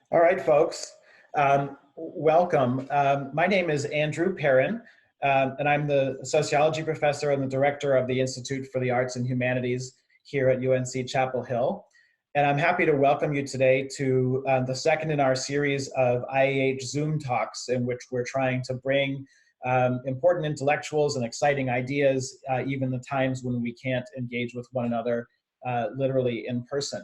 All right, folks, welcome. My name is Andrew Perrin, and I'm the sociology professor and the director of the Institute for the Arts and Humanities here at UNC Chapel Hill. And I'm happy to welcome you today to the second in our series of IAH Zoom Talks, in which we're trying to bring important intellectuals and exciting ideas, even the times when we can't engage with one another literally in person.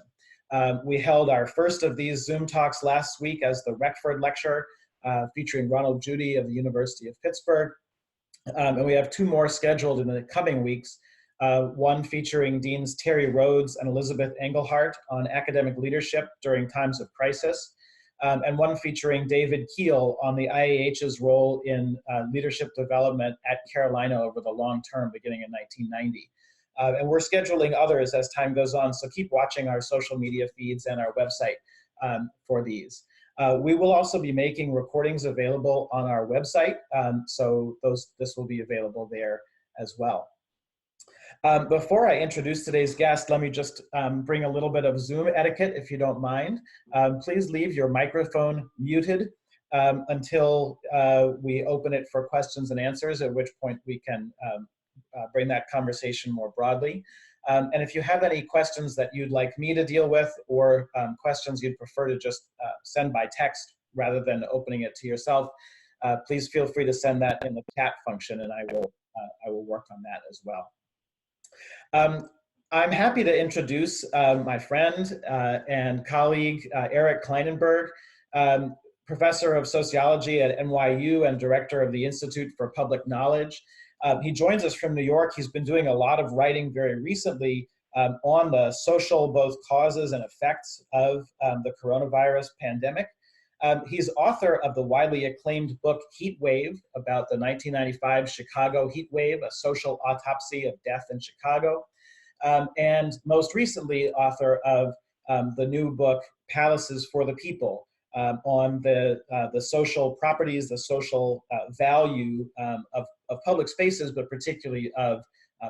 We held our first of these Zoom Talks last week as the Reckford Lecture, featuring Ronald Judy of the University of Pittsburgh. And we have two more scheduled in the coming weeks, one featuring Deans Terry Rhodes and Elizabeth Engelhardt on academic leadership during times of crisis, and one featuring David Keel on the IAH's role in leadership development at Carolina over the long term beginning in 1990. And we're scheduling others as time goes on, so keep watching our social media feeds and our website for these. We will also be making recordings available on our website, so this will be available there as well. Before I introduce today's guest, let me just bring a little bit of Zoom etiquette, if you don't mind. Please leave your microphone muted until we open it for questions and answers, at which point we can bring that conversation more broadly. And if you have any questions that you'd like me to deal with, or questions you'd prefer to just send by text rather than opening it to yourself, please feel free to send that in the chat function, and I will work on that as well. I'm happy to introduce my friend and colleague, Eric Klinenberg, professor of sociology at NYU and director of the Institute for Public Knowledge. He joins us from New York. He's been doing a lot of writing very recently on the social both causes and effects of the coronavirus pandemic. He's author of the widely acclaimed book Heat Wave, about the 1995 Chicago heat wave, a social autopsy of death in Chicago. And most recently, author of the new book Palaces for the People, on the social properties, the social value of public spaces, but particularly of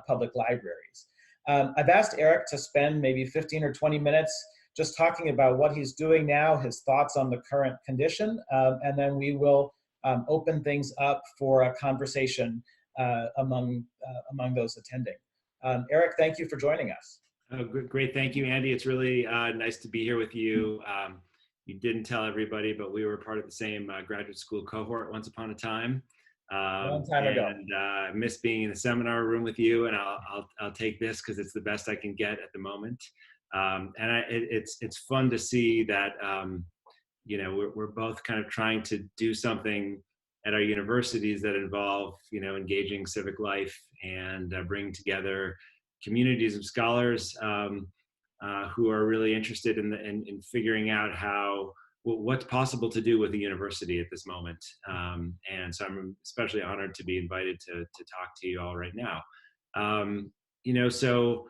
public libraries. I've asked Eric to spend maybe 15 or 20 minutes just talking about what he's doing now, his thoughts on the current condition, and then we will open things up for a conversation among those attending. Eric, thank you for joining us. Oh, great, thank you, Andy. It's really nice to be here with you. You didn't tell everybody, but we were part of the same graduate school cohort once upon a time. Long time ago. And I miss being in the seminar room with you, and I'll take this because it's the best I can get at the moment. It's fun to see that you know, we're both kind of trying to do something at our universities that involve, you know, engaging civic life and bringing together communities of scholars who are really interested in figuring out what's possible to do with a university at this moment. And so I'm especially honored to be invited to talk to you all right now. You know, so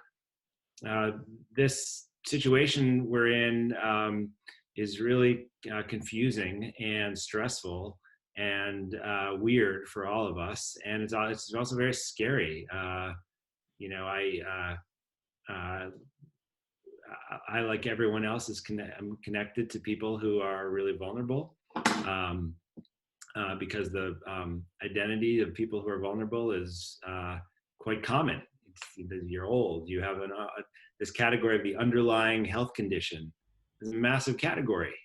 this situation we're in is really confusing and stressful and weird for all of us. And it's also very scary. You know, I, like everyone else, I'm connected to people who are really vulnerable because the identity of people who are vulnerable is quite common. You're old, you have this category of the underlying health condition. It's a massive category.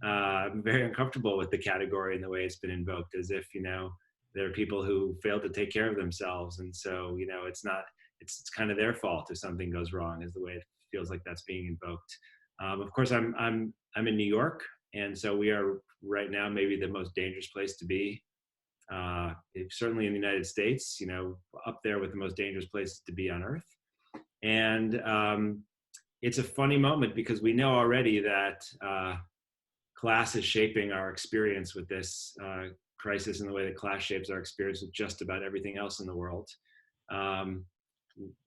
I'm very uncomfortable with the category and the way it's been invoked, as if, you know, there are people who fail to take care of themselves. And so, you know, it's kind of their fault if something goes wrong, is the way it feels like that's being invoked. Of course, I'm in New York, and so we are right now maybe the most dangerous place to be. Certainly in the United States, you know, up there with the most dangerous places to be on Earth. And it's a funny moment because we know already that class is shaping our experience with this crisis in the way that class shapes our experience with just about everything else in the world.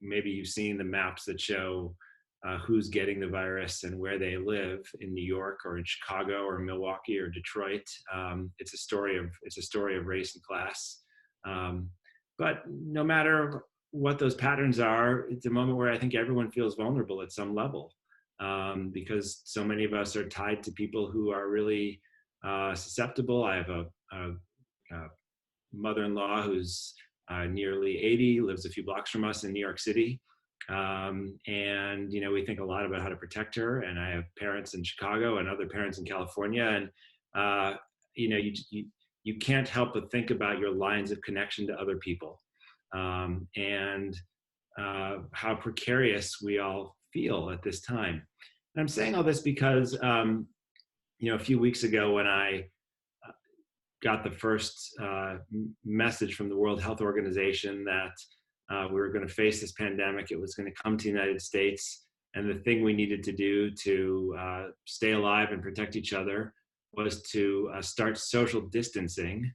Maybe you've seen the maps that show who's getting the virus and where they live in New York or in Chicago or Milwaukee or Detroit. It's a story of race and class. But no matter what those patterns are, it's a moment where I think everyone feels vulnerable at some level. because so many of us are tied to people who are really susceptible. I have a mother-in-law who's nearly 80, lives a few blocks from us in New York City. And, we think a lot about how to protect her. And I have parents in Chicago and other parents in California. And, you can't help but think about your lines of connection to other people, and how precarious we all feel at this time. And I'm saying all this because, a few weeks ago when I got the first message from the World Health Organization that we were going to face this pandemic, it was going to come to the United States, and the thing we needed to do to stay alive and protect each other was to start social distancing.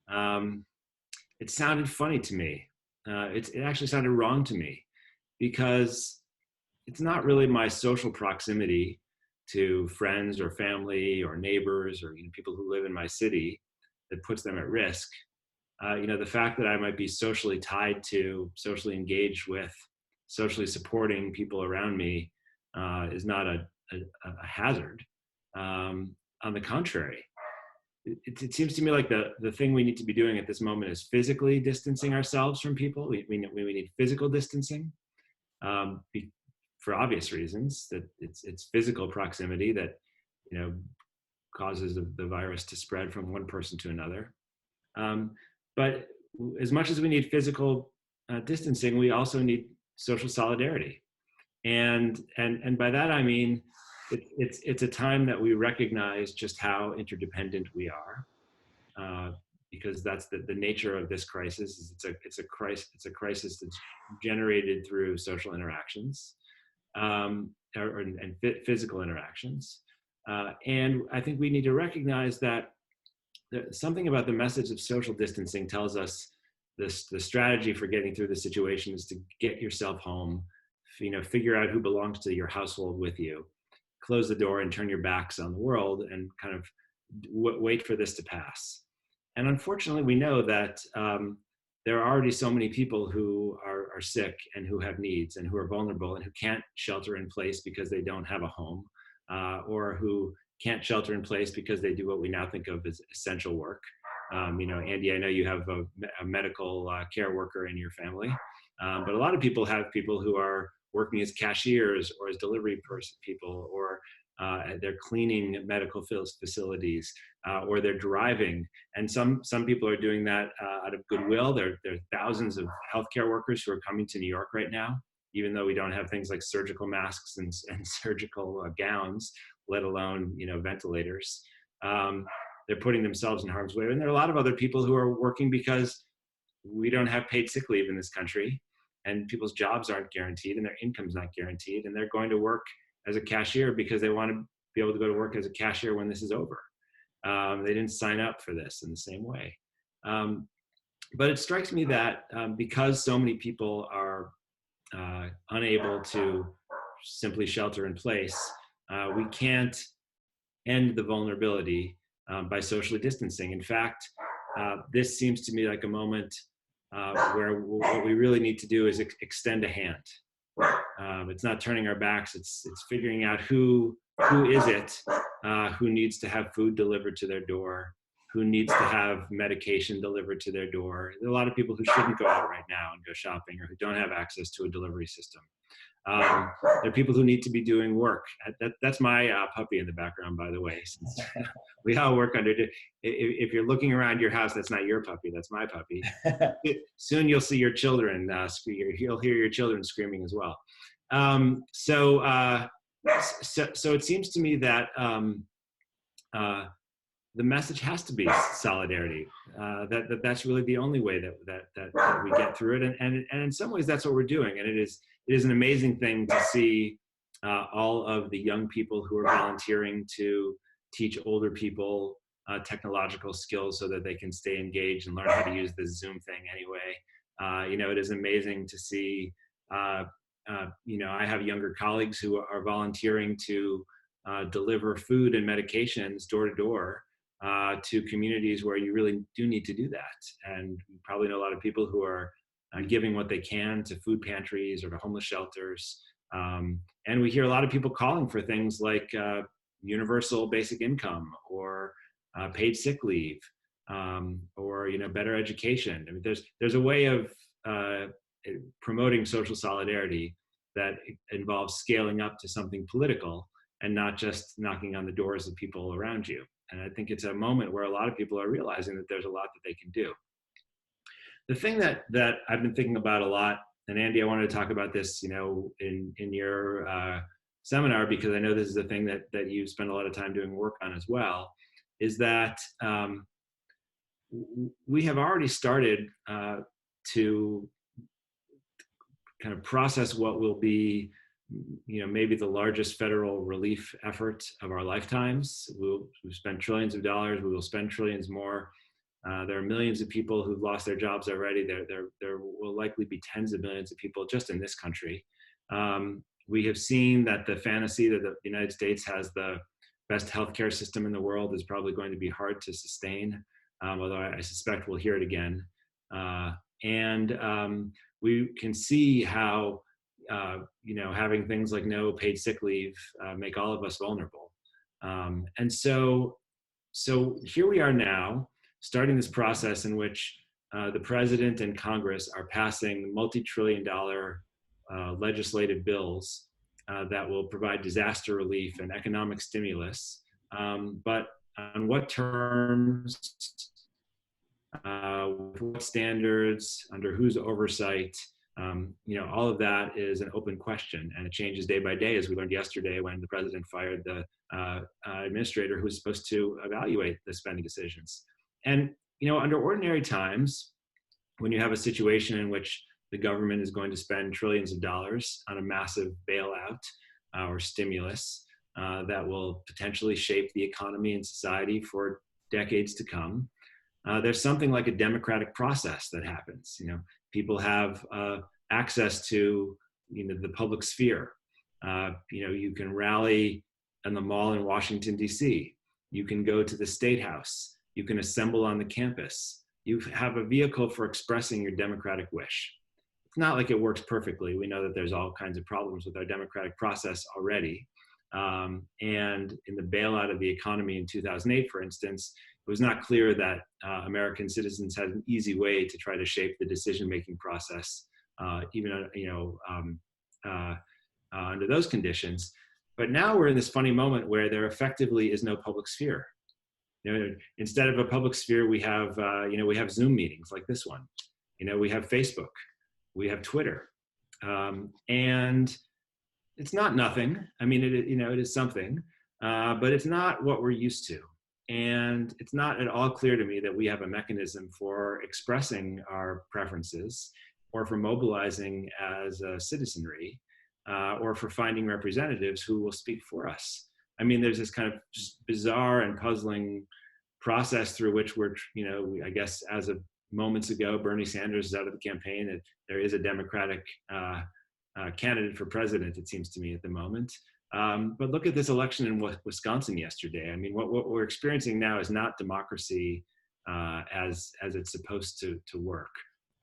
It sounded funny to me. It actually sounded wrong to me, because it's not really my social proximity to friends or family or neighbors or people who live in my city that puts them at risk. The fact that I might be socially tied to, socially engaged with, socially supporting people around me is not a hazard. On the contrary, it seems to me like the thing we need to be doing at this moment is physically distancing ourselves from people. We need physical distancing, for obvious reasons, that it's physical proximity that causes the virus to spread from one person to another. But as much as we need physical distancing, we also need social solidarity, and by that I mean it's a time that we recognize just how interdependent we are, because that's the nature of this crisis. Is it's a crisis that's generated through social interactions, and physical interactions, and I think we need to recognize that something about the message of social distancing tells us the strategy for getting through the situation is to get yourself home, figure out who belongs to your household with you, close the door and turn your backs on the world, and kind of wait for this to pass. And unfortunately, we know that there are already so many people who are sick and who have needs and who are vulnerable and who can't shelter in place because they don't have a home, or who can't shelter in place because they do what we now think of as essential work. Andy, I know you have a medical care worker in your family, but a lot of people have people who are working as cashiers or as delivery people, or they're cleaning medical facilities, or they're driving. And some people are doing that out of goodwill. There are thousands of healthcare workers who are coming to New York right now, even though we don't have things like surgical masks and surgical gowns, let alone ventilators. They're putting themselves in harm's way. And there are a lot of other people who are working because we don't have paid sick leave in this country, and people's jobs aren't guaranteed and their income's not guaranteed, and they're going to work as a cashier because they want to be able to go to work as a cashier when this is over. They didn't sign up for this in the same way. But it strikes me that because so many people are unable to simply shelter in place, we can't end the vulnerability by socially distancing. In fact, this seems to me like a moment where what we really need to do is extend a hand. It's not turning our backs, it's figuring out who is it who needs to have food delivered to their door, who needs to have medication delivered to their door. There are a lot of people who shouldn't go out right now and go shopping, or who don't have access to a delivery system. There are people who need to be doing work. That's my puppy in the background, by the way. Since we all work under. If you're looking around your house, that's not your puppy. That's my puppy. Soon you'll see your children. You'll hear your children screaming as well. So it seems to me that the message has to be solidarity. That's really the only way that we get through it. And in some ways, that's what we're doing. And it is an amazing thing to see all of the young people who are volunteering to teach older people technological skills so that they can stay engaged and learn how to use this Zoom thing anyway. It is amazing to see, I have younger colleagues who are volunteering to deliver food and medications door to door to communities where you really do need to do that. And you probably know a lot of people who are giving what they can to food pantries or to homeless shelters. And we hear a lot of people calling for things like universal basic income or paid sick leave, or better education. I mean, there's a way of promoting social solidarity that involves scaling up to something political and not just knocking on the doors of people around you. And I think it's a moment where a lot of people are realizing that there's a lot that they can do. The thing that I've been thinking about a lot, and Andy, I wanted to talk about this, in your seminar, because I know this is a thing that you spend a lot of time doing work on as well, is that we have already started to kind of process what will be, maybe the largest federal relief effort of our lifetimes. We've spent trillions of dollars. We will spend trillions more. There are millions of people who've lost their jobs already. There will likely be tens of millions of people just in this country. We have seen that the fantasy that the United States has the best healthcare system in the world is probably going to be hard to sustain, although I suspect we'll hear it again. And we can see how, having things like no paid sick leave make all of us vulnerable. And so here we are now, starting this process in which the president and Congress are passing multi-trillion-dollar legislative bills that will provide disaster relief and economic stimulus. But on what terms, with what standards, under whose oversight, all of that is an open question, and it changes day by day, as we learned yesterday when the president fired the administrator who was supposed to evaluate the spending decisions. And, under ordinary times, when you have a situation in which the government is going to spend trillions of dollars on a massive bailout or stimulus that will potentially shape the economy and society for decades to come, there's something like a democratic process that happens. People have access to the public sphere. You can rally in the mall in Washington, D.C. You can go to the State House. You can assemble on the campus. You have a vehicle for expressing your democratic wish. It's not like it works perfectly. We know that there's all kinds of problems with our democratic process already. And in the bailout of the economy in 2008, for instance, it was not clear that American citizens had an easy way to try to shape the decision-making process, even under those conditions. But now we're in this funny moment where there effectively is no public sphere. Instead of a public sphere, we have Zoom meetings like this one. We have Facebook, we have Twitter, and it's not nothing. I mean, it is something, but it's not what we're used to. And it's not at all clear to me that we have a mechanism for expressing our preferences, or for mobilizing as a citizenry, or for finding representatives who will speak for us. I mean, there's this kind of just bizarre and puzzling process through which we're, I guess as of moments ago, Bernie Sanders is out of the campaign, and there is a Democratic candidate for president, it seems to me, at the moment. But look at this election in Wisconsin yesterday. I mean, what we're experiencing now is not democracy as it's supposed to work.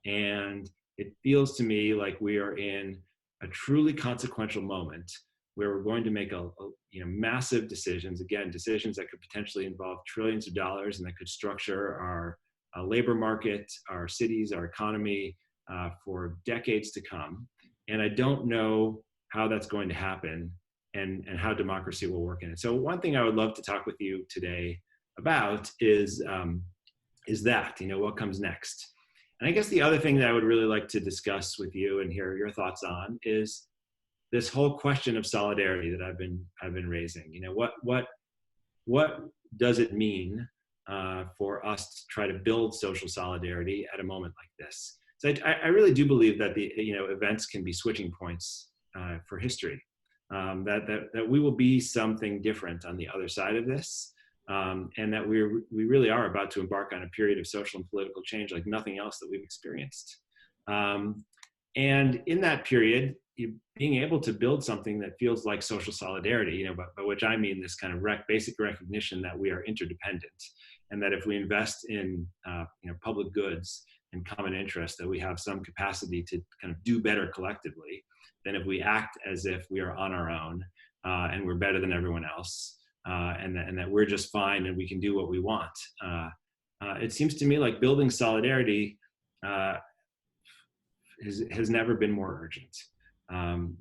And it feels to me like we are in a truly consequential moment where we're going to make massive decisions, again, decisions that could potentially involve trillions of dollars and that could structure our labor market, our cities, our economy for decades to come. And I don't know how that's going to happen and how democracy will work in it. So one thing I would love to talk with you today about is that, what comes next. And I guess the other thing that I would really like to discuss with you and hear your thoughts on is this whole question of solidarity that I've been raising. What does it mean for us to try to build social solidarity at a moment like this? So I really do believe that the events can be switching points for history. That we will be something different on the other side of this, and that we really are about to embark on a period of social and political change like nothing else that we've experienced. And in that period, being able to build something that feels like social solidarity, by which I mean this kind of basic recognition that we are interdependent, and that if we invest in public goods and common interest, that we have some capacity to kind of do better collectively. than if we act as if we are on our own and we're better than everyone else, and that we're just fine and we can do what we want. It seems to me like building solidarity has never been more urgent.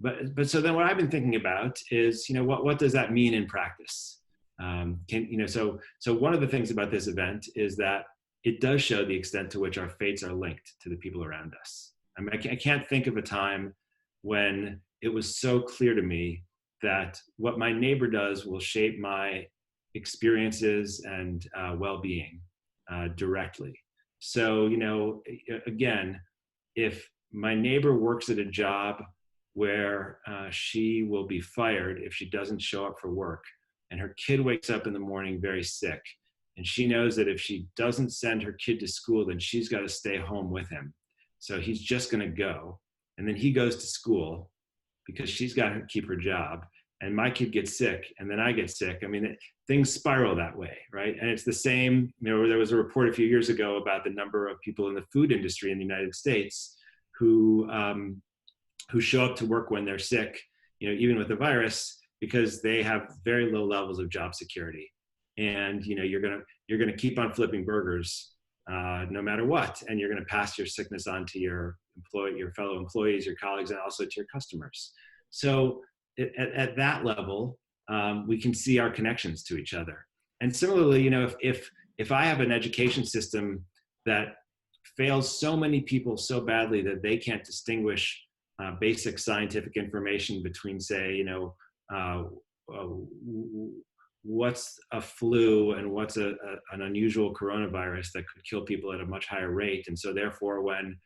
But so then what I've been thinking about is, what does that mean in practice? So one of the things about this event is that it does show the extent to which our fates are linked to the people around us. I mean, I can't think of a time when it was so clear to me that what my neighbor does will shape my experiences and well-being directly. So, again, if my neighbor works at a job where she will be fired if she doesn't show up for work, and her kid wakes up in the morning very sick, and she knows that if she doesn't send her kid to school, then she's got to stay home with him. So he's just going to go. And then he goes to school because she's got to keep her job. And my kid gets sick, and then I get sick. I mean, things spiral that way, right? And it's the same, there was a report a few years ago about the number of people in the food industry in the United States who show up to work when they're sick, even with the virus, because they have very low levels of job security. And you're gonna keep on flipping burgers no matter what, and you're gonna pass your sickness on to your fellow employees, your colleagues, and also to your customers. So at that level, we can see our connections to each other. And similarly, if I have an education system that fails so many people so badly that they can't distinguish basic scientific information between, say, what's a flu and what's an unusual coronavirus that could kill people at a much higher rate. And so therefore, when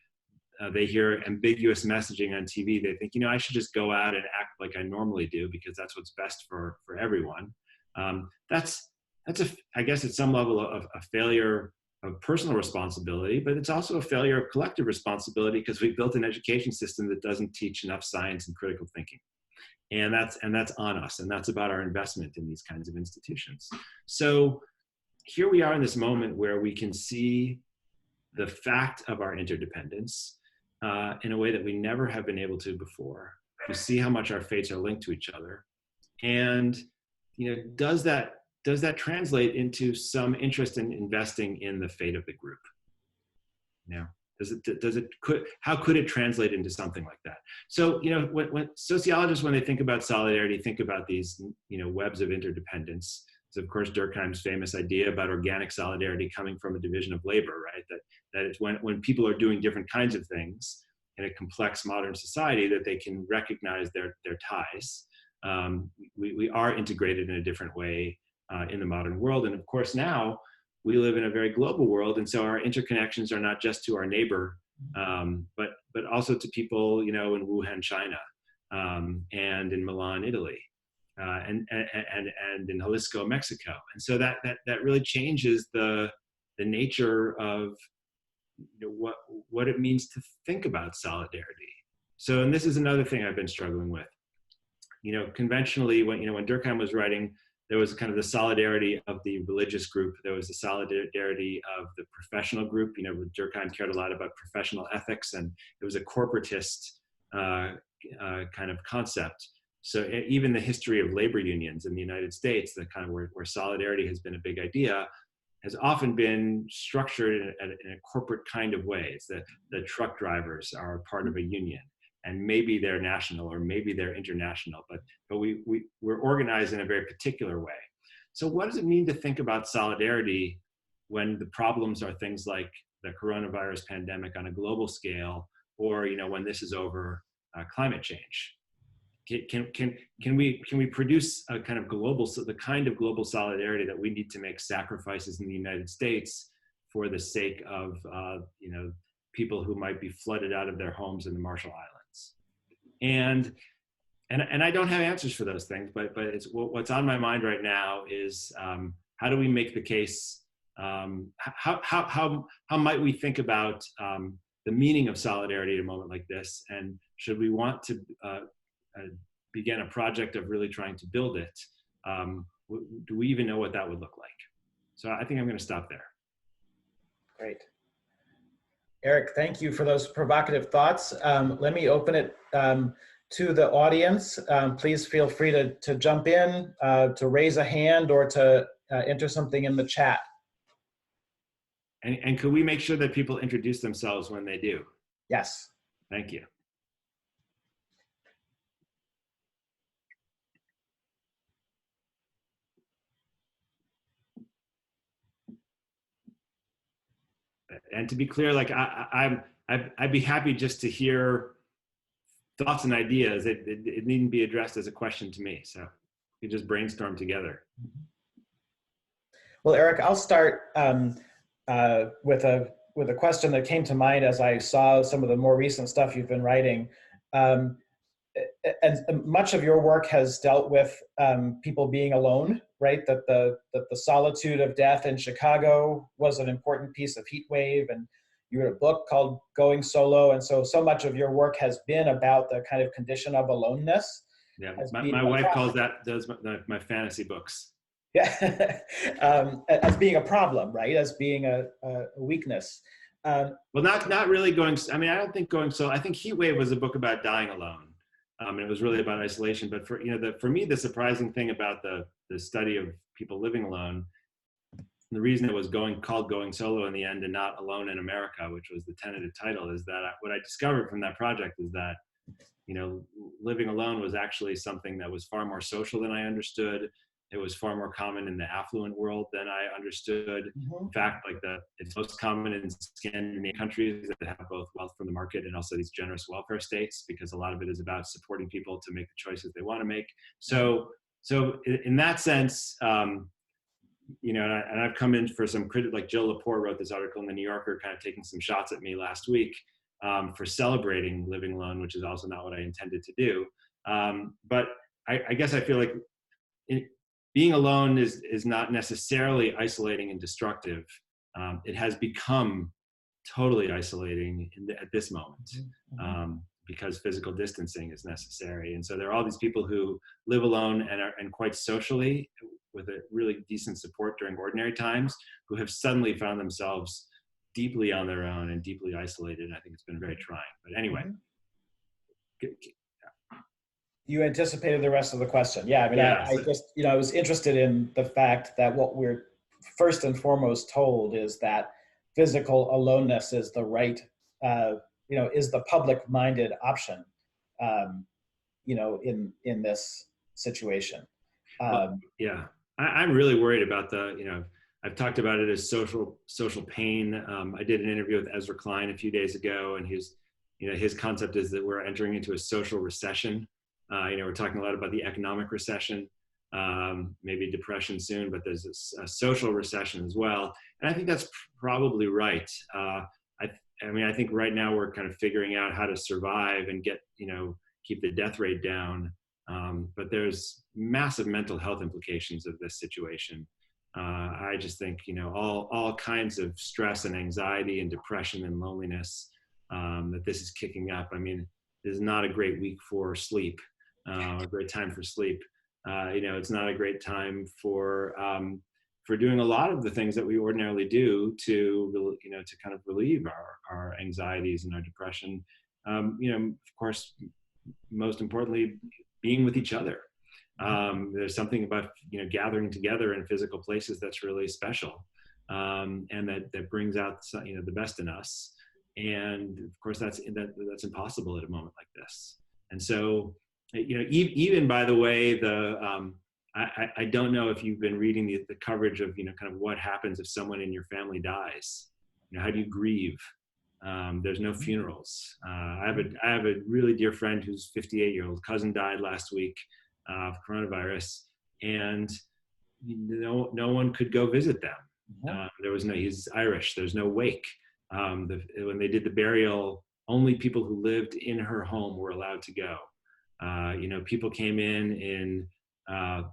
they hear ambiguous messaging on TV, they think, I should just go out and act like I normally do because that's what's best for everyone. That's I guess at some level a failure of personal responsibility, but it's also a failure of collective responsibility because we built an education system that doesn't teach enough science and critical thinking. And that's on us, and that's about our investment in these kinds of institutions. So here we are in this moment where we can see the fact of our interdependence in a way that we never have been able to before. We see how much our fates are linked to each other, and does that translate into some interest in investing in the fate of the group? How could it translate into something like that? So, when sociologists, when they think about solidarity, think about these, webs of interdependence. It's, of course, Durkheim's famous idea about organic solidarity coming from a division of labor, right? That it's when people are doing different kinds of things in a complex modern society that they can recognize their ties. We are integrated in a different way in the modern world. And of course, now we live in a very global world. And so our interconnections are not just to our neighbor, but also to people, in Wuhan, China, and in Milan, Italy, and in Jalisco, Mexico. And so that really changes the nature of what it means to think about solidarity. So, and this is another thing I've been struggling with. Conventionally, when Durkheim was writing, there was kind of the solidarity of the religious group. There was the solidarity of the professional group. Durkheim cared a lot about professional ethics, and it was a corporatist kind of concept. So even the history of labor unions in the United States, the kind of where solidarity has been a big idea, has often been structured in a corporate kind of way. It's the truck drivers are part of a union, and maybe they're national or maybe they're international, but we're organized in a very particular way. So what does it mean to think about solidarity when the problems are things like the coronavirus pandemic on a global scale, or when this is over, climate change? Can we produce a kind of the kind of global solidarity that we need to make sacrifices in the United States for the sake of people who might be flooded out of their homes in the Marshall Islands? And I don't have answers for those things, but it's what's on my mind right now is how do we make the case? How might we think about the meaning of solidarity at a moment like this? And should we want to begin a project of really trying to build it? Do we even know what that would look like? So I think I'm going to stop there. Great. Eric, thank you for those provocative thoughts. Let me open it to the audience, please feel free to jump in, to raise a hand, or to enter something in the chat. And could we make sure that people introduce themselves when they do? Yes. Thank you. And to be clear, like I'd be happy just to hear thoughts and ideas. It needn't be addressed as a question to me. So we just brainstorm together. Well, Eric, I'll start with a question that came to mind as I saw some of the more recent stuff you've been writing. And much of your work has dealt with people being alone, right? That the solitude of death in Chicago was an important piece of Heat Wave, and you wrote a book called Going Solo, and so much of your work has been about the kind of condition of aloneness. Yeah, my wife calls that those my fantasy books. Yeah, as being a problem, right? As being a weakness. Well, not really going. I mean, I don't think Going Solo. I think Heat Wave was a book about dying alone. And it was really about isolation. But for for me, the surprising thing about the study of people living alone, the reason it was called Going Solo in the end and not Alone in America, which was the tentative title, is that what I discovered from that project is that living alone was actually something that was far more social than I understood. It was far more common in the affluent world than I understood. Mm-hmm. In fact, it's most common in Scandinavian countries that have both wealth from the market and also these generous welfare states, because a lot of it is about supporting people to make the choices they want to make. So in that sense, and I've come in for some critic, like Jill Lepore wrote this article in the New Yorker, kind of taking some shots at me last week for celebrating living alone, which is also not what I intended to do. But I guess I feel like being alone is not necessarily isolating and destructive. It has become totally isolating at this moment because physical distancing is necessary. And so there are all these people who live alone and quite socially with a really decent support during ordinary times, who have suddenly found themselves deeply on their own and deeply isolated. And I think it's been very trying. But anyway. You anticipated the rest of the question. Yeah, I mean, yeah. I just, I was interested in the fact that what we're first and foremost told is that physical aloneness is the right, is the public-minded option, in this situation. Yeah, I'm really worried about I've talked about it as social pain. I did an interview with Ezra Klein a few days ago, and his concept is that we're entering into a social recession. We're talking a lot about the economic recession, maybe depression soon, but there's a social recession as well. And I think that's probably right. I think right now we're kind of figuring out how to survive and keep the death rate down. But there's massive mental health implications of this situation. I just think, all kinds of stress and anxiety and depression and loneliness that this is kicking up. I mean, this is not a great week for sleep. A great time for sleep. It's not a great time for doing a lot of the things that we ordinarily do to kind of relieve our anxieties and our depression. Of course, most importantly, being with each other. There's something about gathering together in physical places that's really special, and that brings out the best in us. And of course, that's impossible at a moment like this. And so, even by the way, I don't know if you've been reading the coverage of kind of what happens if someone in your family dies. How do you grieve? There's no funerals. I have a really dear friend whose 58-year-old cousin died last week of coronavirus, and no one could go visit them. He's Irish. There's no wake. When they did the burial, only people who lived in her home were allowed to go. People came in kind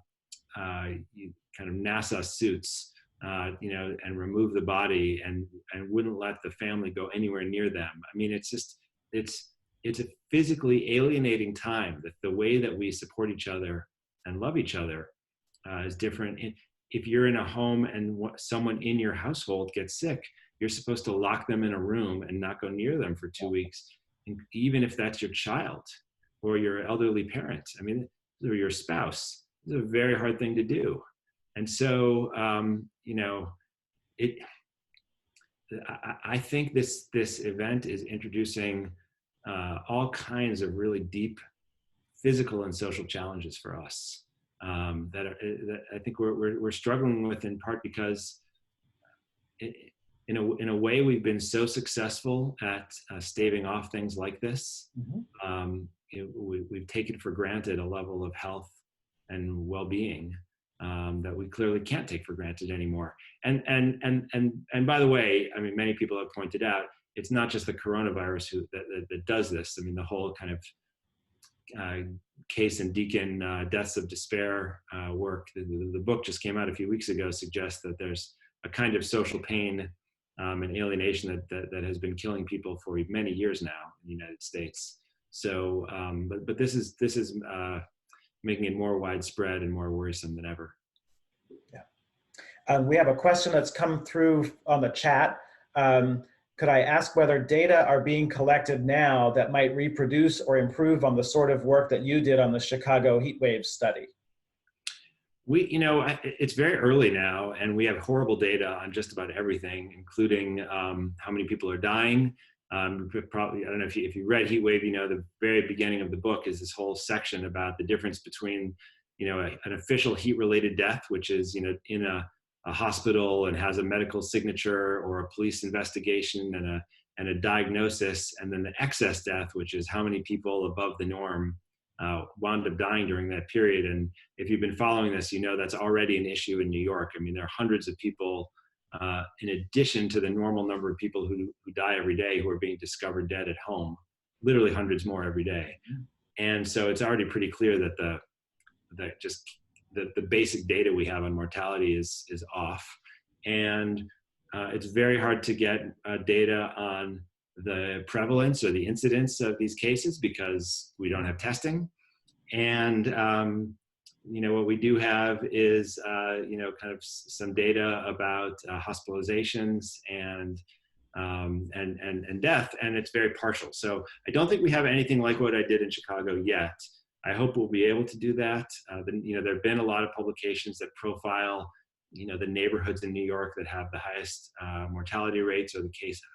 of NASA suits, and removed the body and wouldn't let the family go anywhere near them. I mean, it's a physically alienating time. That the way that we support each other and love each other is different. If you're in a home and someone in your household gets sick, you're supposed to lock them in a room and not go near them for 2 weeks, even if that's your child. or your elderly parent. I mean, or your spouse. It's a very hard thing to do. And so, I think this event is introducing all kinds of really deep physical and social challenges for us that I think we're struggling with, in part because in a way we've been so successful at staving off things like this. We've taken for granted a level of health and well-being that we clearly can't take for granted anymore. And by the way, I mean, many people have pointed out, it's not just the coronavirus that does this. I mean, the whole kind of Case and Deacon Deaths of Despair work, the book just came out a few weeks ago, suggests that there's a kind of social pain and alienation that has been killing people for many years now in the United States. So, but this is making it more widespread and more worrisome than ever. Yeah. We have a question that's come through on the chat. Could I ask whether data are being collected now that might reproduce or improve on the sort of work that you did on the Chicago heatwave study? It's very early now, and we have horrible data on just about everything, including how many people are dying. Probably, I don't know if you read Heatwave, the very beginning of the book is this whole section about the difference between, an official heat-related death, which is, in a hospital and has a medical signature or a police investigation and a diagnosis, and then the excess death, which is how many people above the norm wound up dying during that period. And if you've been following this, that's already an issue in New York. I mean, there are hundreds of people in addition to the normal number of people who die every day who are being discovered dead at home, literally hundreds more every day. And so it's already pretty clear that the basic data we have on mortality is off. And it's very hard to get data on the prevalence or the incidence of these cases because we don't have testing. And what we do have is kind of some data about hospitalizations and death, and it's very partial. So I don't think we have anything like what I did in Chicago yet. I hope we'll be able to do that. There have been a lot of publications that profile the neighborhoods in New York that have the highest mortality rates or the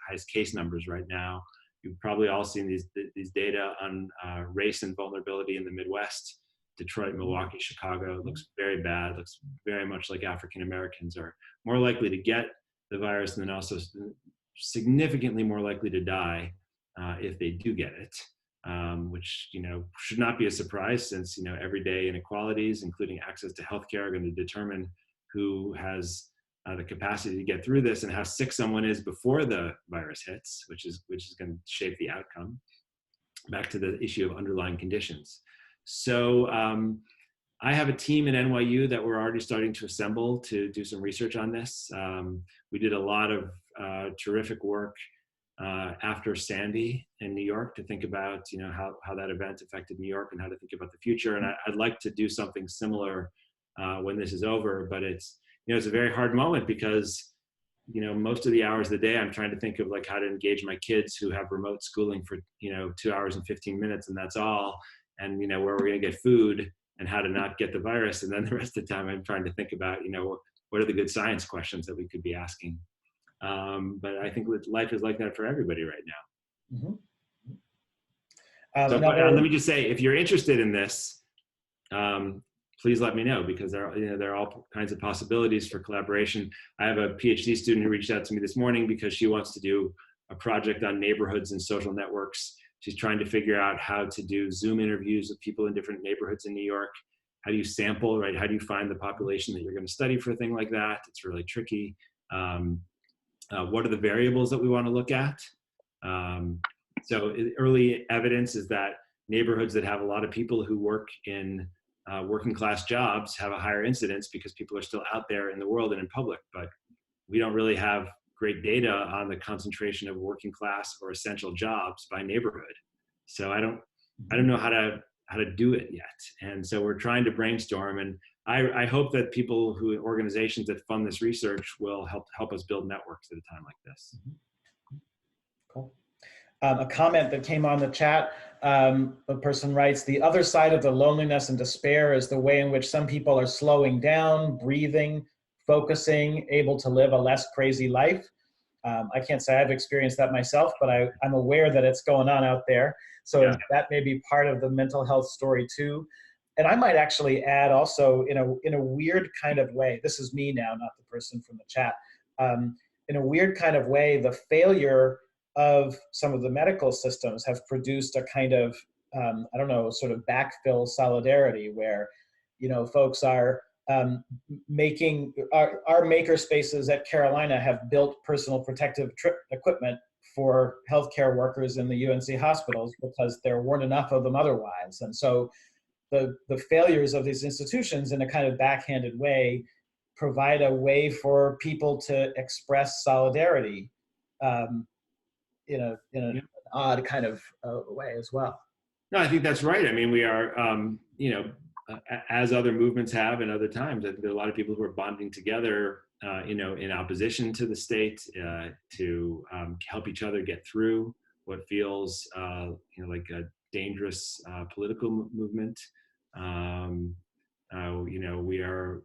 highest case numbers right now. You've probably all seen these data on race and vulnerability in the Midwest. Detroit, Milwaukee, Chicago. It looks very bad. It looks very much like African Americans are more likely to get the virus and then also significantly more likely to die if they do get it, which should not be a surprise since everyday inequalities, including access to healthcare, are going to determine who has the capacity to get through this and how sick someone is before the virus hits, which is going to shape the outcome. Back to the issue of underlying conditions. So I have a team at NYU that we're already starting to assemble to do some research on this. We did a lot of terrific work after Sandy in New York to think about how that event affected New York and how to think about the future. And I'd like to do something similar when this is over, but it's a very hard moment because most of the hours of the day I'm trying to think of like how to engage my kids who have remote schooling for 2 hours and 15 minutes and that's all, and where we're going to get food and how to not get the virus, and then the rest of the time I'm trying to think about what are the good science questions that we could be asking. But I think life is like that for everybody right now. So let me just say, if you're interested in this, please let me know, because there are all kinds of possibilities for collaboration. I have a PhD student who reached out to me this morning because she wants to do a project on neighborhoods and social networks. She's trying to figure out how to do Zoom interviews with people in different neighborhoods in New York. How do you sample, right? How do you find the population that you're going to study for a thing like that? It's really tricky. What are the variables that we want to look at? So early evidence is that neighborhoods that have a lot of people who work in working class jobs have a higher incidence because people are still out there in the world and in public, but we don't really have great data on the concentration of working class or essential jobs by neighborhood. So I don't know how to do it yet. And so we're trying to brainstorm, and I hope that organizations that fund this research will help us build networks at a time like this. Cool. A comment that came on the chat, a person writes, the other side of the loneliness and despair is the way in which some people are slowing down, breathing, focusing, able to live a less crazy life. I can't say I've experienced that myself, but I'm aware that it's going on out there. So Yeah. that may be part of the mental health story too. And I might actually add also in a weird kind of way, this is me now, not the person from the chat, in a weird kind of way, the failure of some of the medical systems have produced a kind of, I don't know, sort of backfill solidarity where, folks are making, our maker spaces at Carolina have built personal protective equipment for healthcare workers in the UNC hospitals because there weren't enough of them otherwise. And so the failures of these institutions in a kind of backhanded way provide a way for people to express solidarity in an odd kind of way as well. No, I think that's right. I mean, we are, as other movements have in other times, I think there are a lot of people who are bonding together, in opposition to the state to help each other get through what feels, like a dangerous political movement. We are,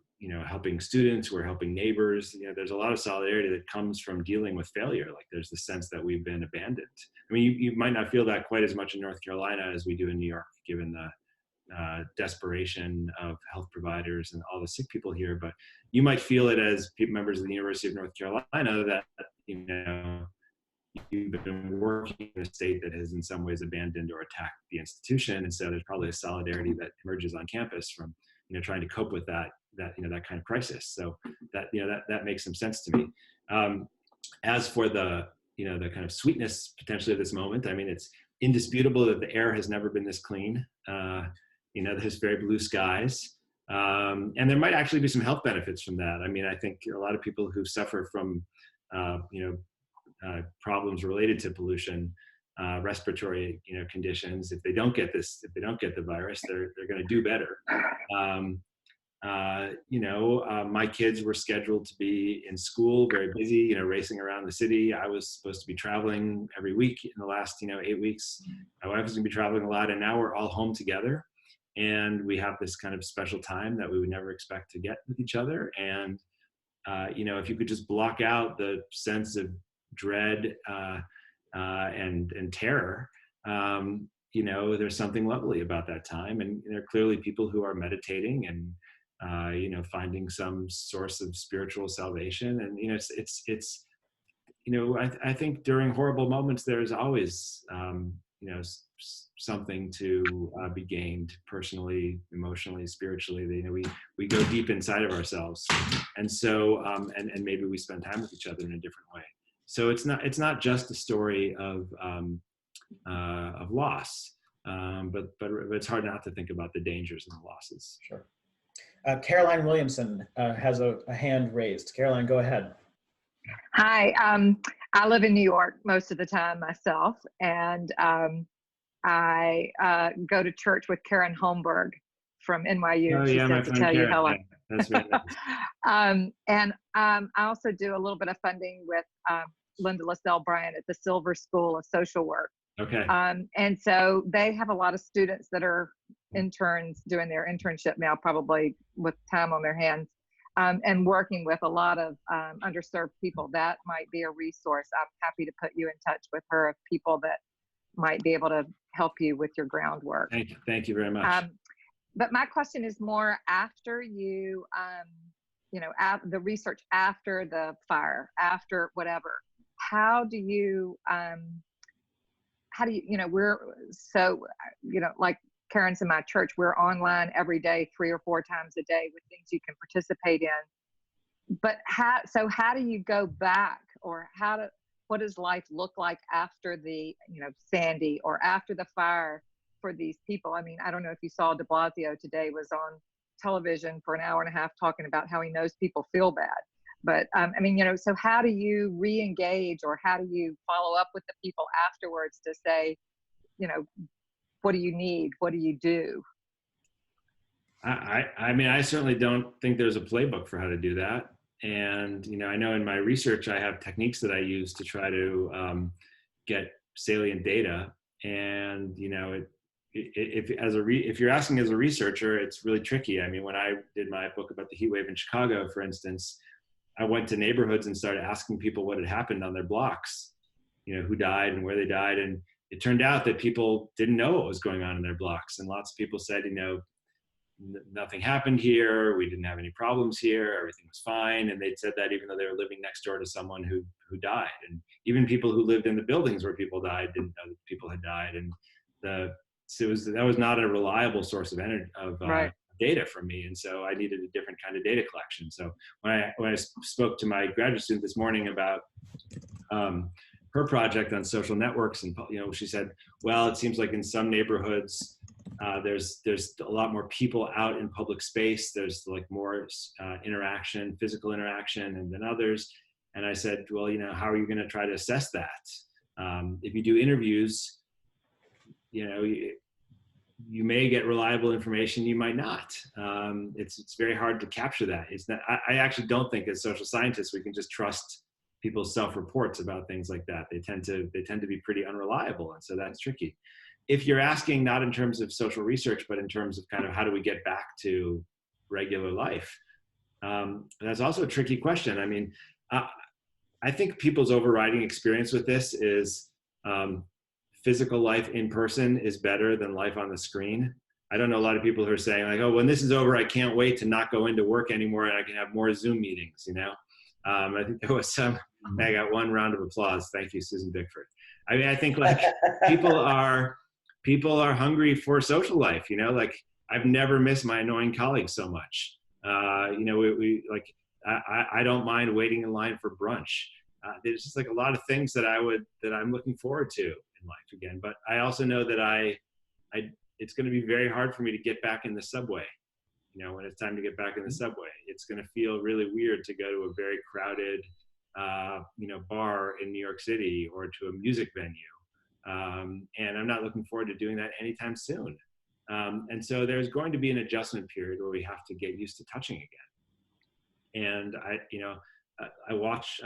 helping students, we're helping neighbors. There's a lot of solidarity that comes from dealing with failure. Like there's the sense that we've been abandoned. I mean, you might not feel that quite as much in North Carolina as we do in New York, given the desperation of health providers and all the sick people here, but you might feel it as members of the University of North Carolina that, you've been working in a state that has in some ways abandoned or attacked the institution. And so there's probably a solidarity that emerges on campus from, trying to cope with that kind of crisis. So that makes some sense to me. As for the kind of sweetness potentially of this moment, I mean, it's indisputable that the air has never been this clean. There's very blue skies. And there might actually be some health benefits from that. I mean, I think a lot of people who suffer from, problems related to pollution, respiratory, conditions, if they don't get the virus, they're going to do better. My kids were scheduled to be in school, very busy, racing around the city. I was supposed to be traveling every week in the last, 8 weeks. My wife was going to be traveling a lot, and now we're all home together. And we have this kind of special time that we would never expect to get with each other. And, if you could just block out the sense of dread and terror, there's something lovely about that time. And there are clearly people who are meditating and, finding some source of spiritual salvation. And, I think during horrible moments, there's always, something to be gained personally, emotionally, spiritually. We go deep inside of ourselves, and so and maybe we spend time with each other in a different way. So it's not just a story of loss, but it's hard not to think about the dangers and the losses. Sure. Caroline Williamson has a hand raised. Caroline, go ahead. Hi, I live in New York most of the time myself, and I go to church with Karen Holmberg from NYU. Oh, she yeah, said to tell Karen. you, Helen. Yeah, that's really nice. And I also do a little bit of funding with Linda LaSalle Bryant at the Silver School of Social Work. Okay. And so they have a lot of students that are interns doing their internship now, probably with time on their hands, and working with a lot of underserved people. That might be a resource. I'm happy to put you in touch with her of people that might be able to help you with your groundwork. Thank you very much. But my question is more after you, the research after the fire, after whatever, how do you, we're so, like Karen's in my church, we're online every day, 3 or 4 times a day with things you can participate in. But how do you go back, or what does life look like after the, Sandy or after the fire for these people? I mean, I don't know if you saw de Blasio today was on television for an hour and a half talking about how he knows people feel bad. But so how do you re-engage, or how do you follow up with the people afterwards to say, what do you need? What do you do? I certainly don't think there's a playbook for how to do that. And, I know in my research, I have techniques that I use to try to get salient data. And, you know, if you're asking as a researcher, it's really tricky. I mean, when I did my book about the heat wave in Chicago, for instance, I went to neighborhoods and started asking people what had happened on their blocks, you know, who died and where they died. And it turned out that people didn't know what was going on in their blocks. And lots of people said, you know, nothing happened here. We didn't have any problems here. Everything was fine. And they'd said that even though they were living next door to someone who died. And even people who lived in the buildings where people died didn't know that people had died. And that was not a reliable source of Right. data for me. And so I needed a different kind of data collection. So when I spoke to my graduate student this morning about her project on social networks, and, you know, she said, well, it seems like in some neighborhoods, there's a lot more people out in public space. There's like more interaction, physical interaction, and than others. And I said, well, you know, how are you going to try to assess that? If you do interviews, you know, you may get reliable information, you might not. It's very hard to capture that. It's not. I actually don't think as social scientists we can just trust people's self-reports about things like that. They tend to be pretty unreliable, and so that's tricky. If you're asking not in terms of social research, but in terms of kind of how do we get back to regular life, that's also a tricky question. I mean, I think people's overriding experience with this is physical life in person is better than life on the screen. I don't know a lot of people who are saying like, oh, when this is over, I can't wait to not go into work anymore and I can have more Zoom meetings, you know? I think there was I got one round of applause. Thank you, Susan Bickford. I mean, I think like people are hungry for social life, you know, like I've never missed my annoying colleagues so much. You know, we like, I don't mind waiting in line for brunch. There's just like a lot of things that I'm looking forward to in life again. But I also know that it's going to be very hard for me to get back in the subway. You know, when it's time to get back in the subway, it's going to feel really weird to go to a very crowded, you know, bar in New York City or to a music venue. And I'm not looking forward to doing that anytime soon. And so there's going to be an adjustment period where we have to get used to touching again. And I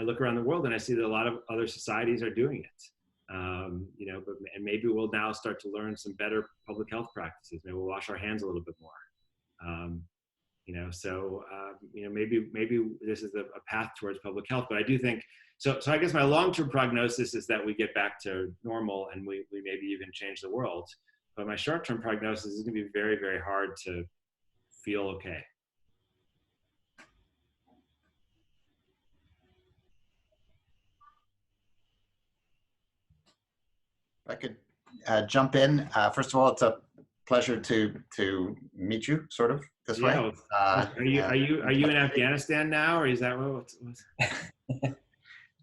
look around the world and I see that a lot of other societies are doing it. You know, and maybe we'll now start to learn some better public health practices. Maybe we'll wash our hands a little bit more. You know, so you know, maybe this is a path towards public health. But I do think so. I guess my long-term prognosis is that we get back to normal and we maybe even change the world. But my short-term prognosis is going to be very, very hard to feel okay. If I could jump in. First of all, it's a pleasure to meet you, sort of this way. Are you in Afghanistan now, or is that what's...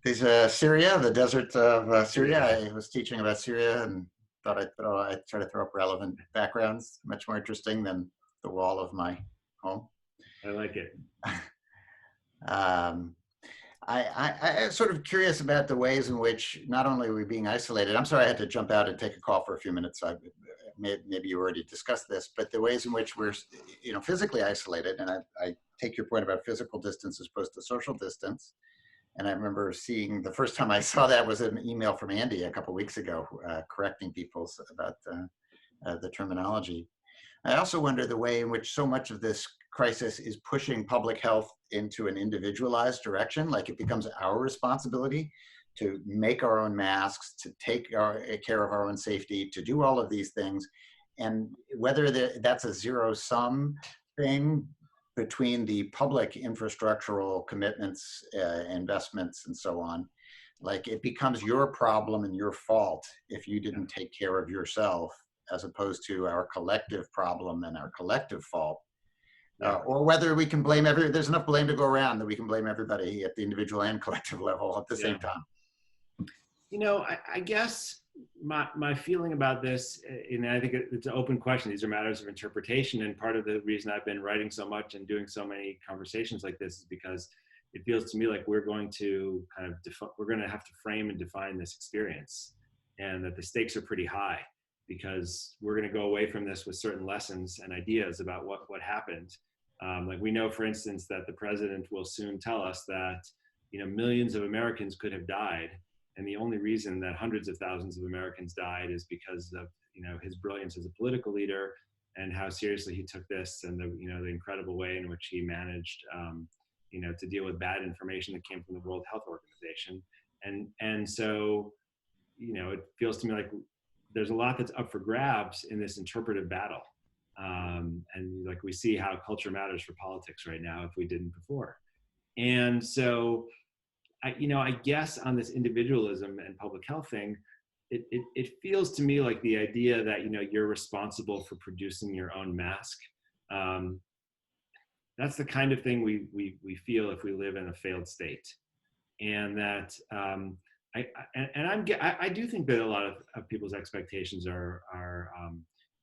There's Syria, the desert of Syria. I was teaching about Syria and thought I'd try to throw up relevant backgrounds. Much more interesting than the wall of my home. I like it. I'm sort of curious about the ways in which not only are we being isolated. I'm sorry I had to jump out and take a call for a few minutes. Maybe you already discussed this, but the ways in which we're, you know, physically isolated. And I take your point about physical distance as opposed to social distance. And I remember seeing, the first time I saw that was an email from Andy a couple of weeks ago, correcting people about the terminology. I also wonder the way in which so much of this crisis is pushing public health into an individualized direction, like it becomes our responsibility to make our own masks, to take care of our own safety, to do all of these things. And whether that's a zero-sum thing between the public infrastructural commitments, investments, and so on, like it becomes your problem and your fault if you didn't take care of yourself, as opposed to our collective problem and our collective fault. Or whether we can blame there's enough blame to go around that we can blame everybody at the individual and collective level at the same time. You know, I guess my feeling about this, and I think it's an open question, these are matters of interpretation, and part of the reason I've been writing so much and doing so many conversations like this is because it feels to me like we're going to have to frame and define this experience, and that the stakes are pretty high because we're going to go away from this with certain lessons and ideas about what happened. Like we know, for instance, that the president will soon tell us that, you know, millions of Americans could have died And the only reason that hundreds of thousands of Americans died is because of, his brilliance as a political leader and how seriously he took this, and the incredible way in which he managed, to deal with bad information that came from the World Health Organization. And so, it feels to me like there's a lot that's up for grabs in this interpretive battle. And like we see how culture matters for politics right now if we didn't before. And so, I guess on this individualism and public health thing, it feels to me like the idea that, you're responsible for producing your own mask. That's the kind of thing we feel if we live in a failed state. And that, I do think that a lot of people's expectations are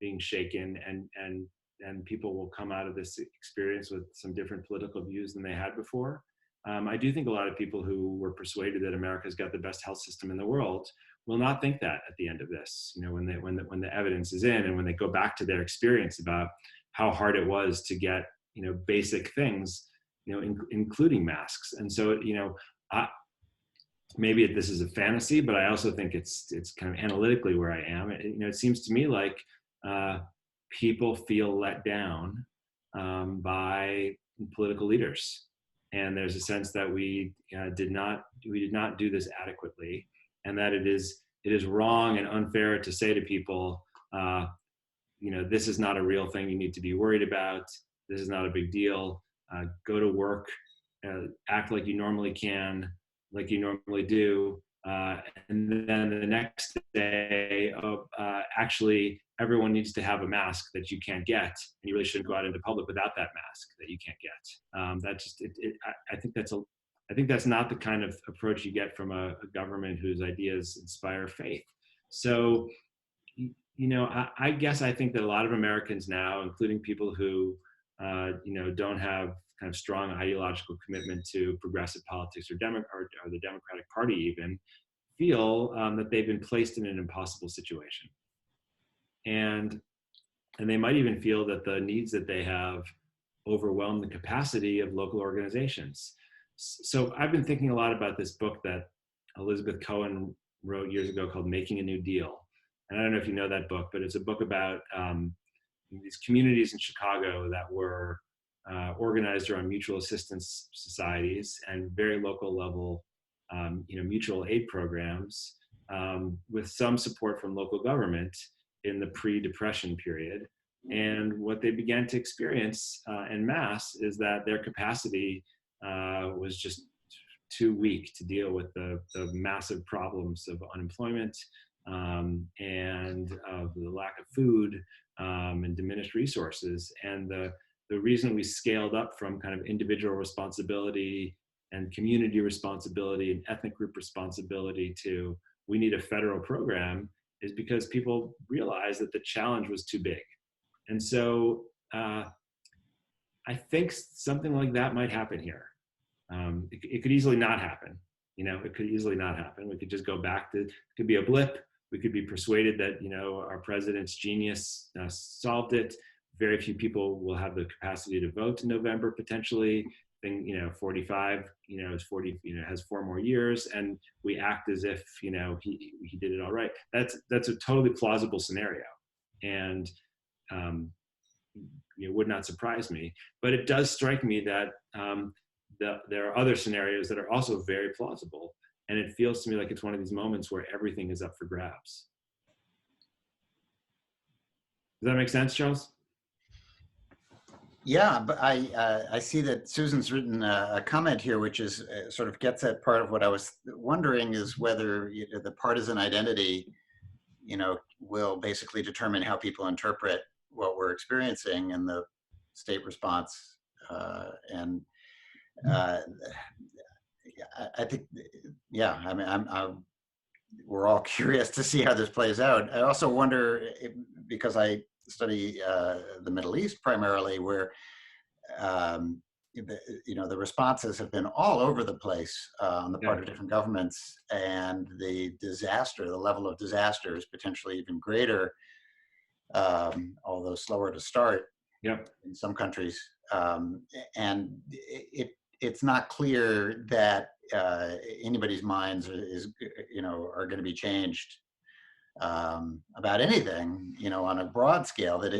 being shaken, and people will come out of this experience with some different political views than they had before. I do think a lot of people who were persuaded that America's got the best health system in the world will not think that at the end of this. When the evidence is in, and when they go back to their experience about how hard it was to get basic things, including masks. And so maybe this is a fantasy, but I also think it's kind of analytically where I am. It seems to me like people feel let down by political leaders. And there's a sense that we did not do this adequately, and that it is wrong and unfair to say to people, this is not a real thing you need to be worried about. This is not a big deal. Go to work, act like you normally can, like you normally do. And then the next day, actually, everyone needs to have a mask that you can't get, and you really shouldn't go out into public without that mask that you can't get. I think that's not the kind of approach you get from a government whose ideas inspire faith. So, I guess I think that a lot of Americans now, including people who, don't have kind of strong ideological commitment to progressive politics or the Democratic Party even, feel that they've been placed in an impossible situation. And they might even feel that the needs that they have overwhelm the capacity of local organizations. So I've been thinking a lot about this book that Elizabeth Cohen wrote years ago called Making a New Deal. And I don't know if you know that book, but it's a book about these communities in Chicago that were organized around mutual assistance societies and very local level, mutual aid programs with some support from local government in the pre-Depression period. And what they began to experience en masse is that their capacity was just too weak to deal with the massive problems of unemployment and of the lack of food and diminished resources. And the reason we scaled up from kind of individual responsibility and community responsibility and ethnic group responsibility to we need a federal program is because people realized that the challenge was too big. And so I think something like that might happen here. It could easily not happen. It could easily not happen. We could just go back to, it could be a blip. We could be persuaded that, our president's genius solved it. Very few people will have the capacity to vote in November potentially. 45, is 40, has 4 more years, and we act as if, he did it all right. That's a totally plausible scenario, and it would not surprise me. But it does strike me that there are other scenarios that are also very plausible, and it feels to me like it's one of these moments where everything is up for grabs. Does that make sense, Charles? Yeah, but I see that Susan's written a comment here, which is sort of gets at part of what I was wondering is whether the partisan identity, will basically determine how people interpret what we're experiencing in the state response. And I think, yeah, I mean, we're all curious to see how this plays out. I also wonder, because I study the Middle East primarily, where the responses have been all over the place on the part of different governments, and the level of disaster is potentially even greater, although slower to start in some countries. And it's not clear that anybody's minds is, are going to be changed about anything, on a broad scale. That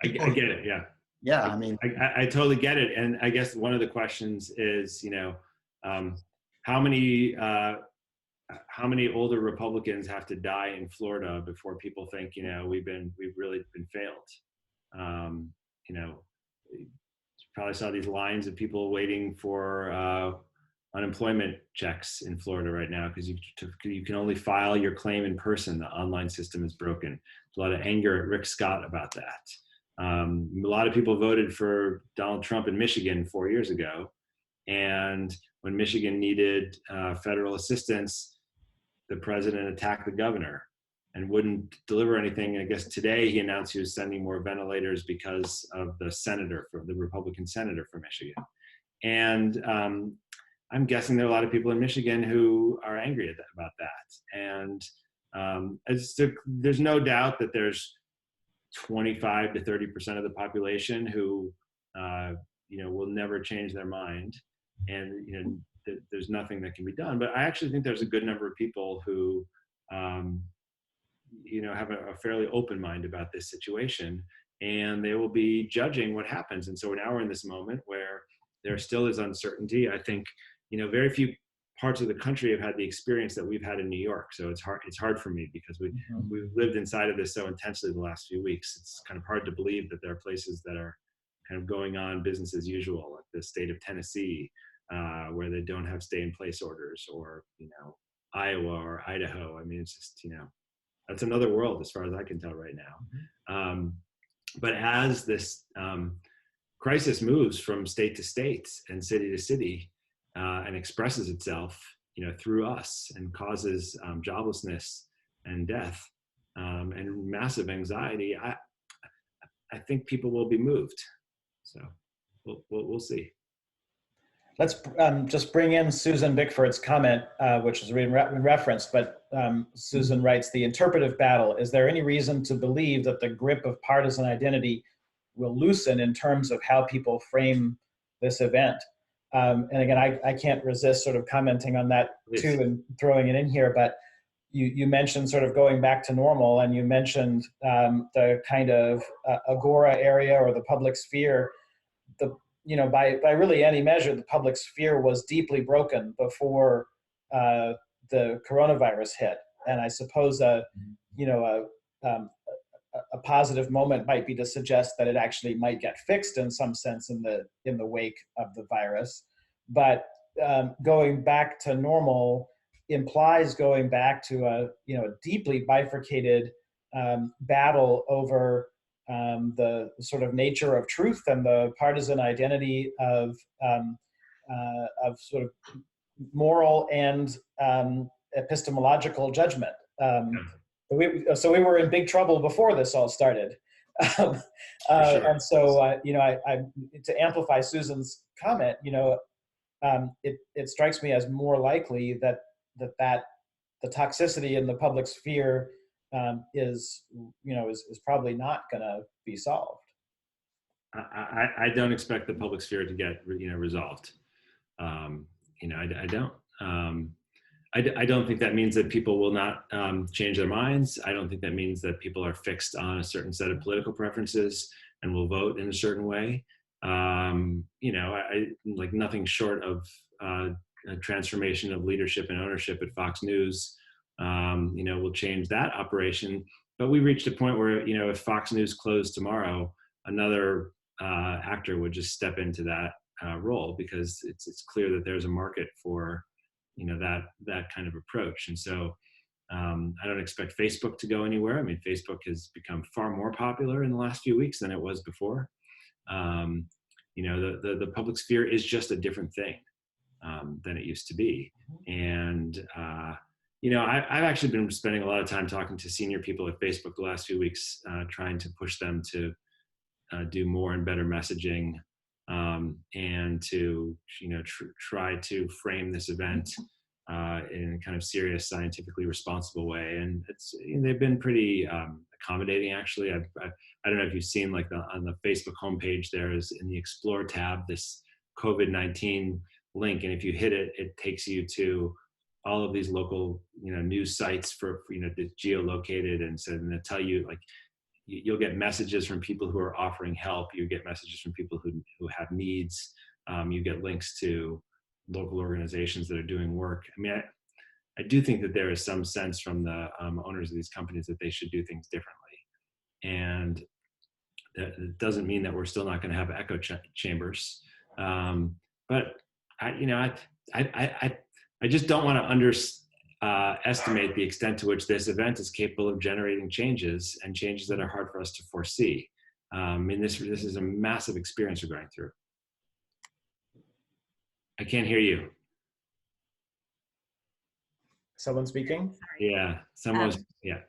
I get it. Yeah. Yeah. I mean, I totally get it. And I guess one of the questions is, how many older Republicans have to die in Florida before people think, we've really been failed. You probably saw these lines of people waiting for unemployment checks in Florida right now because you can only file your claim in person. The online system is broken. There's a lot of anger at Rick Scott about that. A lot of people voted for Donald Trump in Michigan 4 years ago. And when Michigan needed federal assistance, the president attacked the governor and wouldn't deliver anything. I guess today he announced he was sending more ventilators because of the Republican senator from Michigan. And I'm guessing there are a lot of people in Michigan who are angry about that. And there's no doubt that there's 25 to 30% of the population who, will never change their mind. And, there's nothing that can be done. But I actually think there's a good number of people who, have a fairly open mind about this situation, and they will be judging what happens. And so now we're in this moment where there still is uncertainty. I think, very few parts of the country have had the experience that we've had in New York. So it's hard for me because we've lived inside of this so intensely the last few weeks. It's kind of hard to believe that there are places that are kind of going on business as usual, like the state of Tennessee, where they don't have stay-in-place orders, or Iowa or Idaho. I mean, it's just that's another world as far as I can tell right now. But as this crisis moves from state to state and city to city, and expresses itself, through us, and causes joblessness and death and massive anxiety, I think people will be moved. So we'll see. Let's just bring in Susan Bickford's comment, which is referenced, but Susan writes, the interpretive battle, is there any reason to believe that the grip of partisan identity will loosen in terms of how people frame this event? And again, I can't resist sort of commenting on that too and throwing it in here, but you mentioned sort of going back to normal, and you mentioned the kind of agora area or the public sphere. By really any measure, the public sphere was deeply broken before the coronavirus hit. And I suppose a positive moment might be to suggest that it actually might get fixed in some sense in the wake of the virus. But going back to normal implies going back to a deeply bifurcated battle over the sort of nature of truth and the partisan identity of sort of moral and epistemological judgment. So we were in big trouble before this all started. Sure. And so, I to amplify Susan's comment, it strikes me as more likely that the toxicity in the public sphere is probably not going to be solved. I don't expect the public sphere to get resolved. I don't. I don't think that means that people will not change their minds. I don't think that means that people are fixed on a certain set of political preferences and will vote in a certain way. I like nothing short of a transformation of leadership and ownership at Fox News, will change that operation. But we reached a point where, if Fox News closed tomorrow, another actor would just step into that role, because it's clear that there's a market for, that kind of approach. And so I don't expect Facebook to go anywhere. I mean, Facebook has become far more popular in the last few weeks than it was before. The public sphere is just a different thing than it used to be. And, I've actually been spending a lot of time talking to senior people at Facebook the last few weeks, trying to push them to do more and better messaging, and to, try to frame this event in a kind of serious, scientifically responsible way. And they've been pretty accommodating, actually. I don't know if you've seen, like, on the Facebook homepage, there is, in the Explore tab, this COVID-19 link, and if you hit it, it takes you to all of these local, news sites for that's geolocated, and so they'll tell you, like, you'll get messages from people who are offering help. You get messages from people who have needs. You get links to local organizations that are doing work. I mean, I do think that there is some sense from the owners of these companies that they should do things differently. And it doesn't mean that we're still not going to have echo chambers. But I just don't want to estimate the extent to which this event is capable of generating changes, and changes that are hard for us to foresee. This is a massive experience we're going through. I can't hear you. Someone speaking? Yeah, someone's, yeah.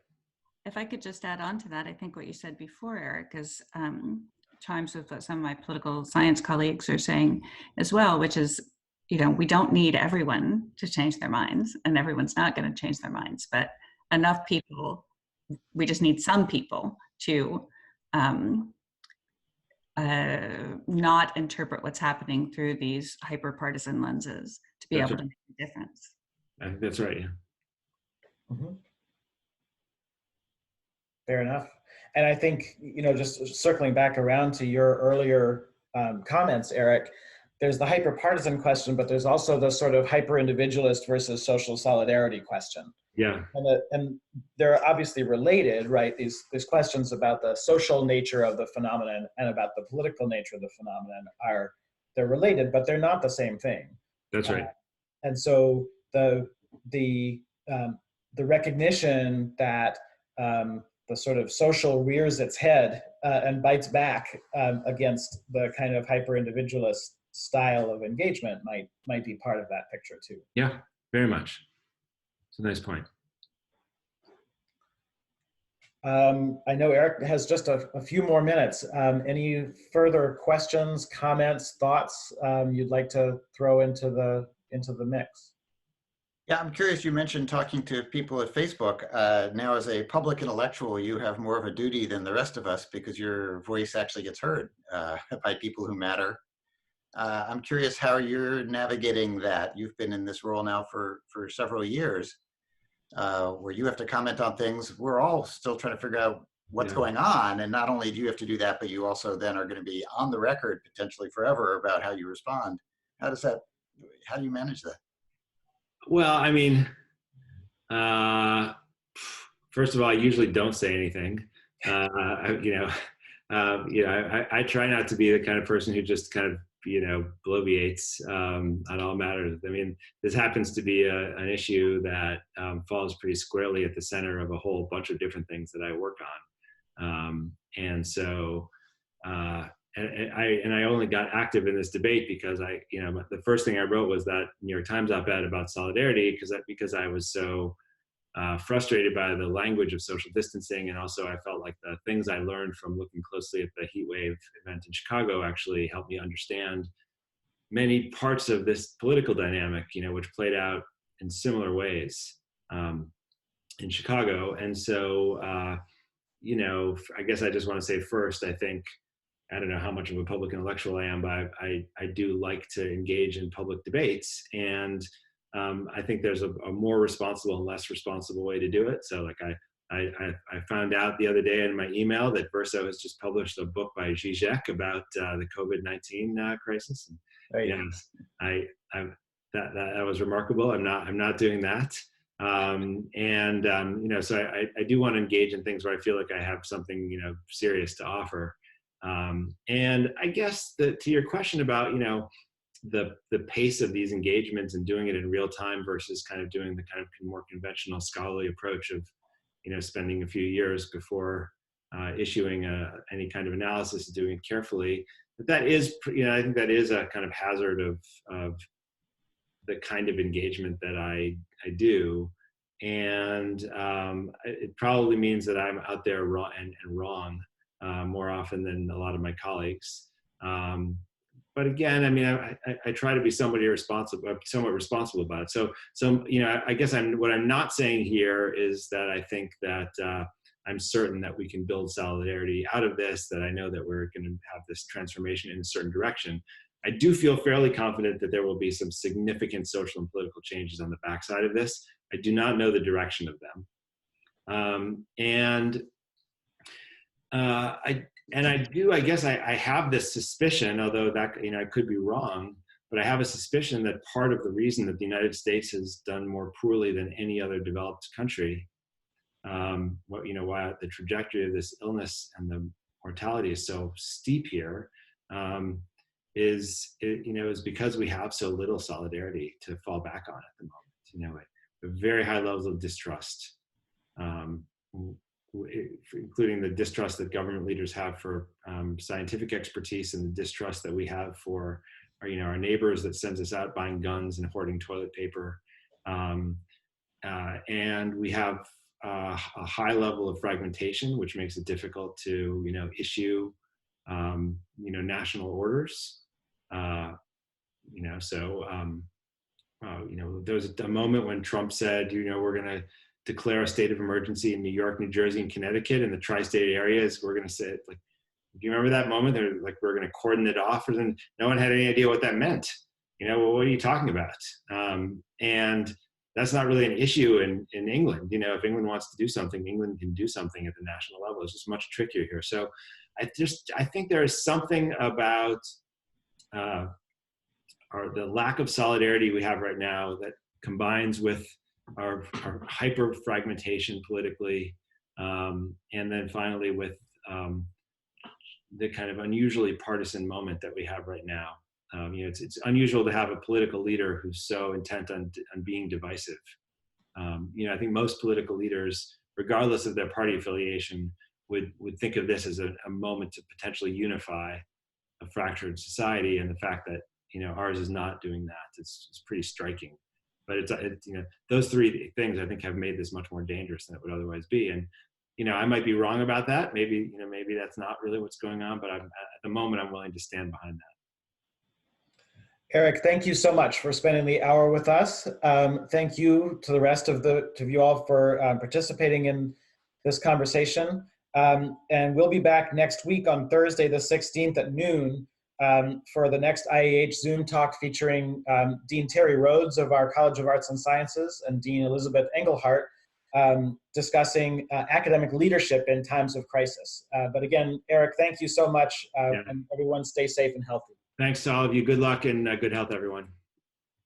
If I could just add on to that, I think what you said before, Eric, is chimes with what some of my political science colleagues are saying as well, which is, we don't need everyone to change their minds, and everyone's not going to change their minds, but enough people, we just need some people to not interpret what's happening through these hyper-partisan lenses to be able to make a difference. I think that's right, yeah. Mm-hmm. Fair enough. And I think, just circling back around to your earlier comments, Eric, there's the hyper-partisan question, but there's also the sort of hyper-individualist versus social solidarity question. Yeah. And they're obviously related, right? These questions about the social nature of the phenomenon and about the political nature of the phenomenon they're related, but they're not the same thing. That's right. And so the recognition that the sort of social rears its head and bites back against the kind of hyper-individualist style of engagement might be part of that picture too. Yeah, very much. It's a nice point. I know Eric has just a few more minutes. Any further questions, comments, thoughts you'd like to throw into the mix? Yeah, I'm curious, you mentioned talking to people at Facebook. Now, as a public intellectual, you have more of a duty than the rest of us because your voice actually gets heard by people who matter. I'm curious how you're navigating that. You've been in this role now for several years, where you have to comment on things. We're all still trying to figure out what's going on. And not only do you have to do that, but you also then are going to be on the record potentially forever about how you respond. How do you manage that? Well, I mean, first of all, I usually don't say anything. I try not to be the kind of person who just kind of, bloviates on all matters. I mean, this happens to be an issue that falls pretty squarely at the center of a whole bunch of different things that I work on. And so, and I only got active in this debate because the first thing I wrote was that New York Times op-ed about solidarity because I was so frustrated by the language of social distancing, and also I felt like the things I learned from looking closely at the heat wave event in Chicago actually helped me understand many parts of this political dynamic, which played out in similar ways in Chicago. And so, I guess I just want to say first, I think, I don't know how much of a public intellectual I am, but I do like to engage in public debates. And I think there's a more responsible and less responsible way to do it. So like I found out the other day in my email that Verso has just published a book by Zizek about the COVID-19 crisis. And, that was remarkable. I'm not doing that. So I do want to engage in things where I feel like I have something, serious to offer. And I guess to your question about, the pace of these engagements and doing it in real time versus kind of doing the kind of more conventional scholarly approach of, spending a few years before issuing any kind of analysis and doing it carefully. But that is, I think that is a kind of hazard of the kind of engagement that I do. And it probably means that I'm out there wrong more often than a lot of my colleagues. But again, I mean, I try to be somewhat responsible about it. So I guess what I'm not saying here is that I think that I'm certain that we can build solidarity out of this, that I know that we're going to have this transformation in a certain direction. I do feel fairly confident that there will be some significant social and political changes on the backside of this. I do not know the direction of them. I guess I have this suspicion, although that, I could be wrong, but I have a suspicion that part of the reason that the United States has done more poorly than any other developed country, why the trajectory of this illness and the mortality is so steep here, is because we have so little solidarity to fall back on at the moment. Very high levels of distrust, including the distrust that government leaders have for scientific expertise, and the distrust that we have for our neighbors that sends us out buying guns and hoarding toilet paper. And we have a high level of fragmentation, which makes it difficult to, issue, national orders. There was a moment when Trump said, we're going to declare a state of emergency in New York, New Jersey, and Connecticut, and the tri-state areas. We're going to say, do you remember that moment? They're like, we're going to cordon it off, and then no one had any idea what that meant. Well, what are you talking about? And that's not really an issue in England. If England wants to do something, England can do something at the national level. It's just much trickier here. So I think there is something about the lack of solidarity we have right now that combines with our hyper fragmentation politically, and then finally with the kind of unusually partisan moment that we have right now. It's unusual to have a political leader who's so intent on being divisive. I think most political leaders, regardless of their party affiliation, would think of this as a moment to potentially unify a fractured society, and the fact that ours is not doing that. It's pretty striking. But those three things I think have made this much more dangerous than it would otherwise be. And I might be wrong about that. Maybe that's not really what's going on. But at the moment, I'm willing to stand behind that. Eric, thank you so much for spending the hour with us. Thank you to the rest of you all for participating in this conversation. And we'll be back next week on Thursday, the 16th at noon. For the next IAH Zoom talk featuring Dean Terry Rhodes of our College of Arts and Sciences and Dean Elizabeth Engelhardt, discussing academic leadership in times of crisis. But again, Eric, thank you so much, and everyone stay safe and healthy. Thanks to all of you. Good luck and good health, everyone.